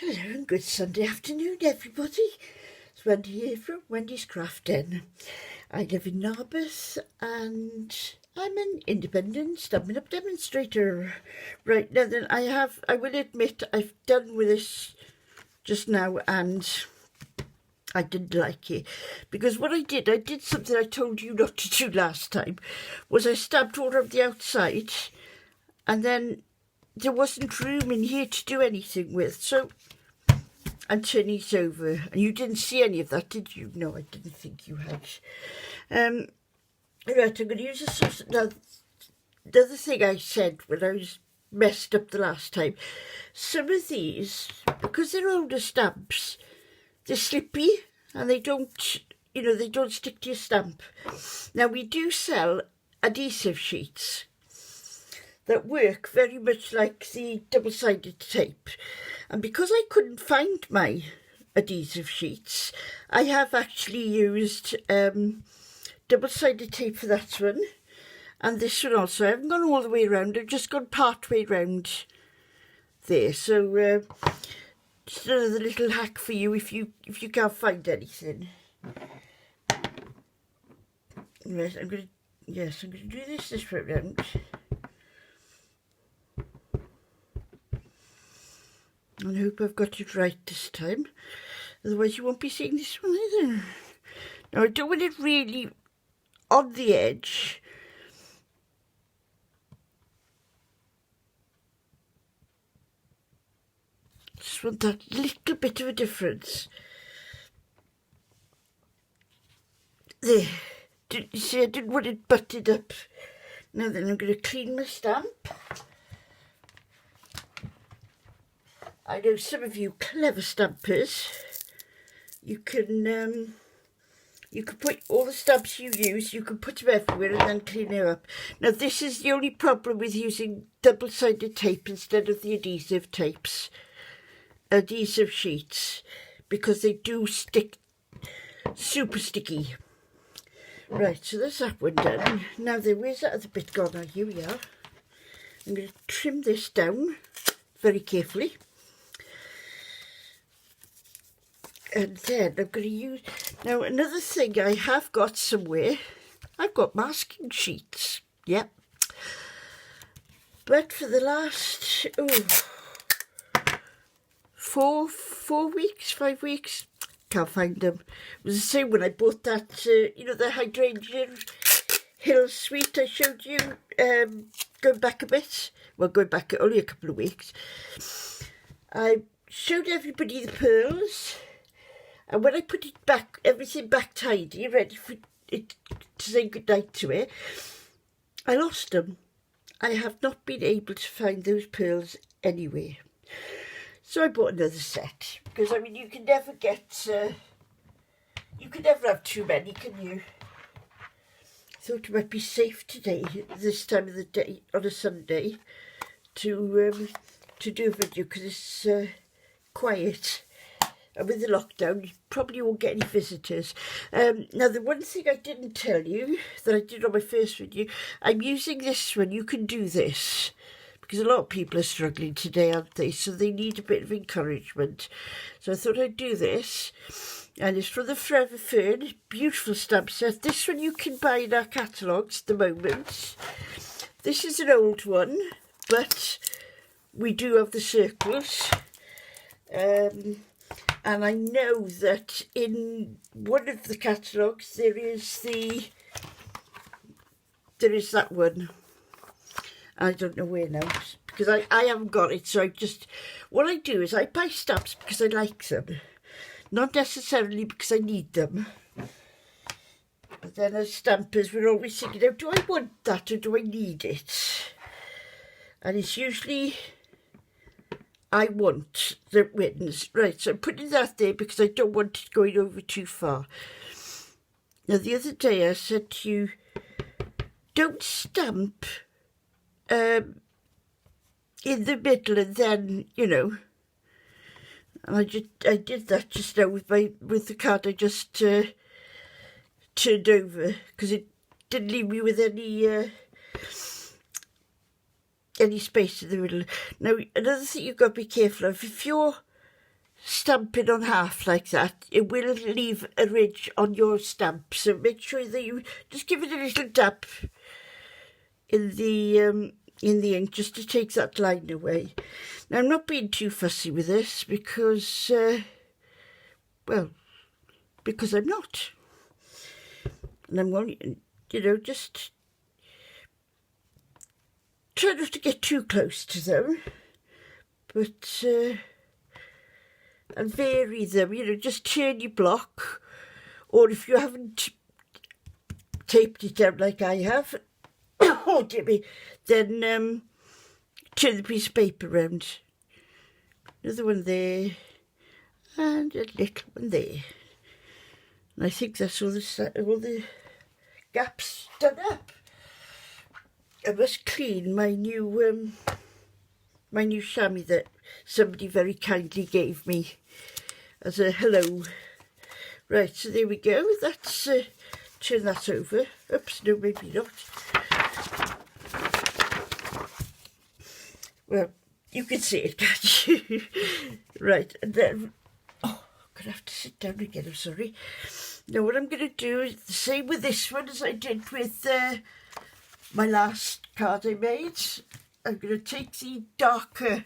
Hello and good Sunday afternoon, everybody. It's Wendy here from Wendy's Craft Den. I live in Narberth and I'm an independent Stampin' Up demonstrator. Right, now then, I will admit I've done with this just now and I didn't like it. Because what I did something I told you not to do last time, was I stamped all of the outside and then there wasn't room in here to do anything with, so I'm turning it over. And you didn't see any of that, did you? No, I didn't think you had. Right, I'm going to use a sauce. Now, the other thing I said when I was messed up the last time, some of these, because they're older stamps, they're slippy and they don't, they don't stick to your stamp. Now, we do sell adhesive sheets that work very much like the double-sided tape. And because I couldn't find my adhesive sheets, I have actually used double-sided tape for that one. And this one also. I haven't gone all the way around, I've just gone part way round there. So just another little hack for you if you can't find anything. Right, I'm gonna do this way round. And I hope I've got it right this time. Otherwise you won't be seeing this one either. Now I don't want it really on the edge. Just want that little bit of a difference. There. You see, I didn't want it butted up. Now then, I'm going to clean my stamp. I know some of you clever stampers, you can put all the stamps you use, you can put them everywhere and then clean them up. Now this is the only problem with using double-sided tape instead of the adhesive sheets, because they do stick super sticky. Right, so there's that one done. Now then, where's that other bit gone? Now, here we are. I'm going to trim this down very carefully. And then I'm going to use... Now, another thing I have got somewhere, I've got masking sheets. Yep. But for the last, 5 weeks, can't find them. It was the same when I bought that, the Hydrangea Hill Sweet I showed you, going back a bit. Well, going back only a couple of weeks. I showed everybody the pearls. And when I put it back, everything back tidy, ready for it to say goodnight to it, I lost them. I have not been able to find those pearls anywhere. So I bought another set. Because, I mean, you can never get... you can never have too many, can you? I thought it might be safe today, this time of the day, on a Sunday, to do a video, because it's quiet. And with the lockdown, you probably won't get any visitors. Now, the one thing I didn't tell you, that I did on my first video, I'm using this one. You can do this. Because a lot of people are struggling today, aren't they? So they need a bit of encouragement. So I thought I'd do this. And it's from the Forever Fern. Beautiful stamp set. This one you can buy in our catalogues at the moment. This is an old one, but we do have the circles. And I know that in one of the catalogues there is that one. I don't know where now, because I haven't got it. So what I do is I buy stamps because I like them, not necessarily because I need them. But then as stampers, we're always thinking, do I want that or do I need it? And it's usually... I want that wins. Right, so I'm putting that there because I don't want it going over too far. Now, the other day I said to you, don't stamp in the middle and then, And I did that just now with the card I just turned over, because it didn't leave me with any space in the middle. Now, another thing you've got to be careful of, if you're stamp it on half like that, it will leave a ridge on your stamp. So make sure that you just give it a little dab in the ink just to take that line away. Now, I'm not being too fussy with this because, well, because I'm not. And I'm going, just try not to get too close to them, but and vary them, just turn your block, or if you haven't taped it down like I have, oh dear me, then turn the piece of paper round. Another one there, and a little one there. And I think that's all the gaps done up. I must clean my new chamois that somebody very kindly gave me as a hello. Right, so there we go. That's turn that over. Oops, no, maybe not. Well, you can see it, can't you? Right, and then I'm gonna have to sit down again. I'm sorry. Now, what I'm gonna do is the same with this one as I did with my last card I made. I'm going to take the darker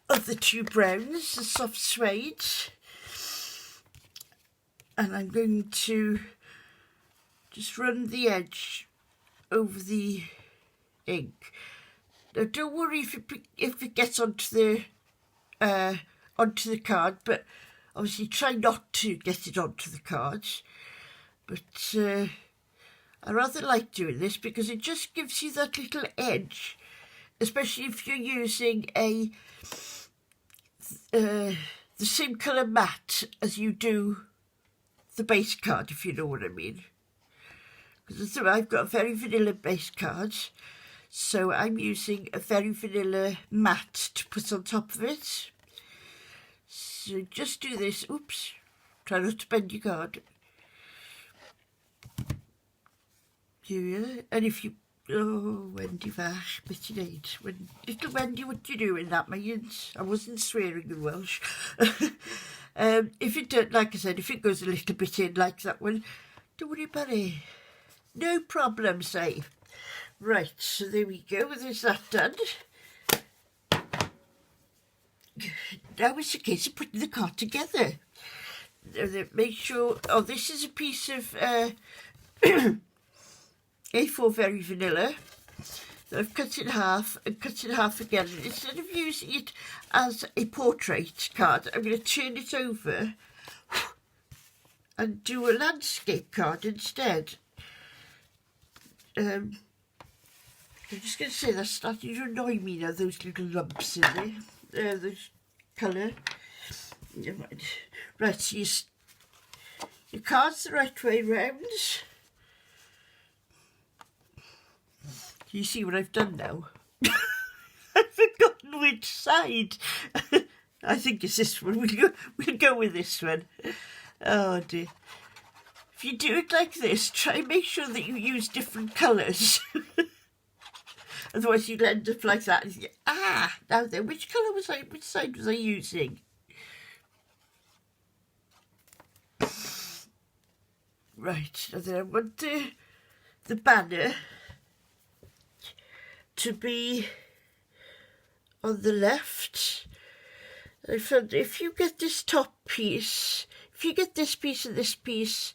of the two browns, the soft suede, and I'm going to just run the edge over the ink. Now, don't worry if it gets onto the card, but obviously try not to get it onto the cards. But I rather like doing this because it just gives you that little edge, especially if you're using the same colour mat as you do the base card, if you know what I mean. Because I've got a very vanilla base card, so I'm using a very vanilla mat to put on top of it. So just do this. Oops, try not to bend your card. And if you, Wendy fach, beth i wneud? Little Wendy, what you doing that, ma'ians? I wasn't swearing in Welsh. If it don't, like I said, if it goes a little bit in like that one, don't worry about it. No problem, say. Right, so there we go, there's that done. Now it's a case of putting the card together. Make sure, this is a piece of A4 Very Vanilla. I've cut in half and cut in half again. And instead of using it as a portrait card, I'm going to turn it over and do a landscape card instead. I'm just going to say that's starting to annoy me now, those little lumps in there. The colour. Right, so your card's the right way round. Do you see what I've done now? I've forgotten which side. I think it's this one. We'll go with this one. Oh dear. If you do it like this, try and make sure that you use different colours. Otherwise you'll end up like that. And you think, now then, which side was I using? Right, now then I want the banner to be on the left. I found if you get this top piece, if you get this piece and this piece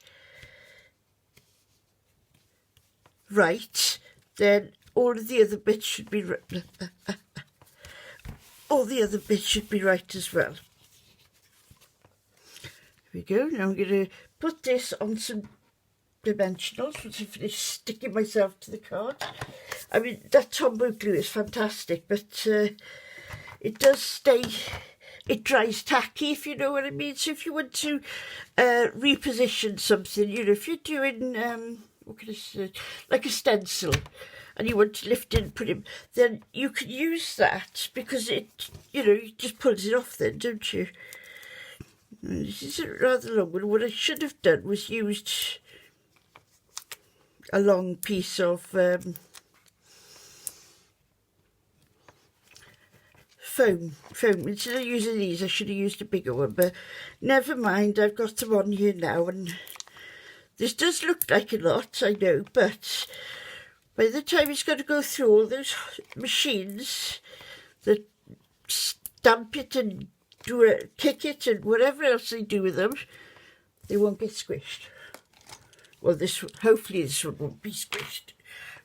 right, then all of the other bits should be all the other bits should be right as well. Here we go. Now I'm going to put this on some dimensionals once I finish sticking myself to the card. I mean, that Tombow glue is fantastic, but it does stay, it dries tacky, if you know what I mean. So if you want to reposition something, if you're doing, what can I say, like a stencil, and you want to lift it and put it, then you can use that, because it, it just pulls it off then, don't you? This is a rather long one. What I should have done was used a long piece of foam. Instead of using these, I should have used a bigger one, but never mind, I've got them on here now, and this does look like a lot, I know, but by the time it's got to go through all those machines that stamp it and kick it and whatever else they do with them, they won't get squished. Well, hopefully this one won't be squished.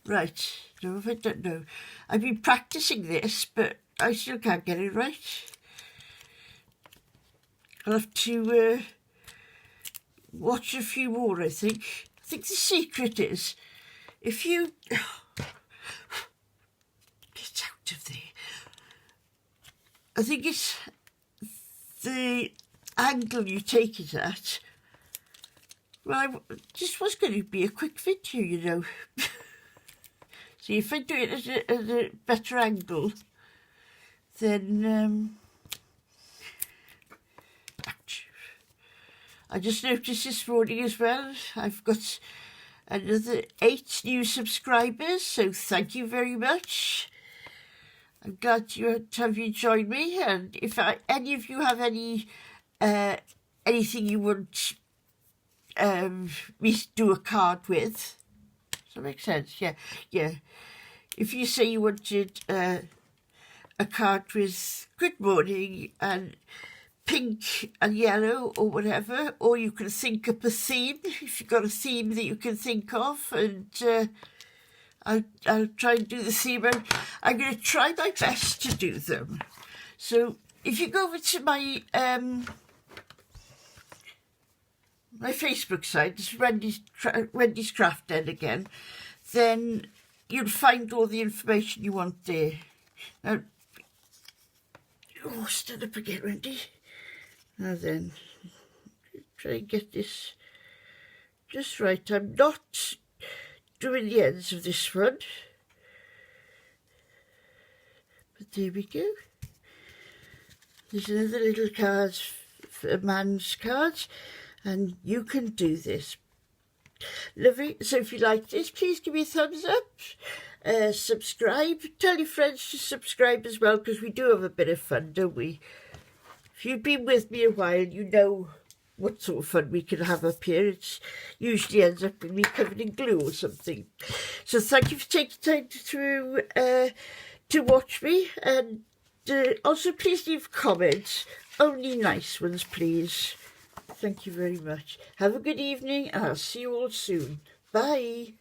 Right, no, I don't know. I've been practicing this, but I still can't get it right. I'll have to watch a few more, I think. I think the secret is, if you... Get out of there. I think it's the angle you take it at. Well, this was going to be a quick video, you know. See, if I do it at a better angle, then... ouch. I just noticed this morning as well, I've got another 8 new subscribers, so thank you very much. I'm glad you joined me, and if any of you have any anything you want me to do a card with, does that make sense? Yeah. If you say you wanted a card with good morning and pink and yellow or whatever, or you can think up a theme, if you've got a theme that you can think of, and I'll try and do the theme. I'm going to try my best to do them. So if you go over to my my Facebook site, it's Wendy's Craft Den again, then you'll find all the information you want there. Now, stand up again, Wendy. Now then, try and get this just right. I'm not doing the ends of this one, but there we go. There's another little card, a man's card, and you can do this. Lovely. So if you like this, please give me a thumbs up, subscribe, tell your friends to subscribe as well, because we do have a bit of fun, don't we? If you've been with me a while, you know what sort of fun we can have up here. It usually ends up with me covered in glue or something. So thank you for taking time to watch me, and also please leave comments, only nice ones please. Thank you very much. Have a good evening, and I'll see you all soon. Bye.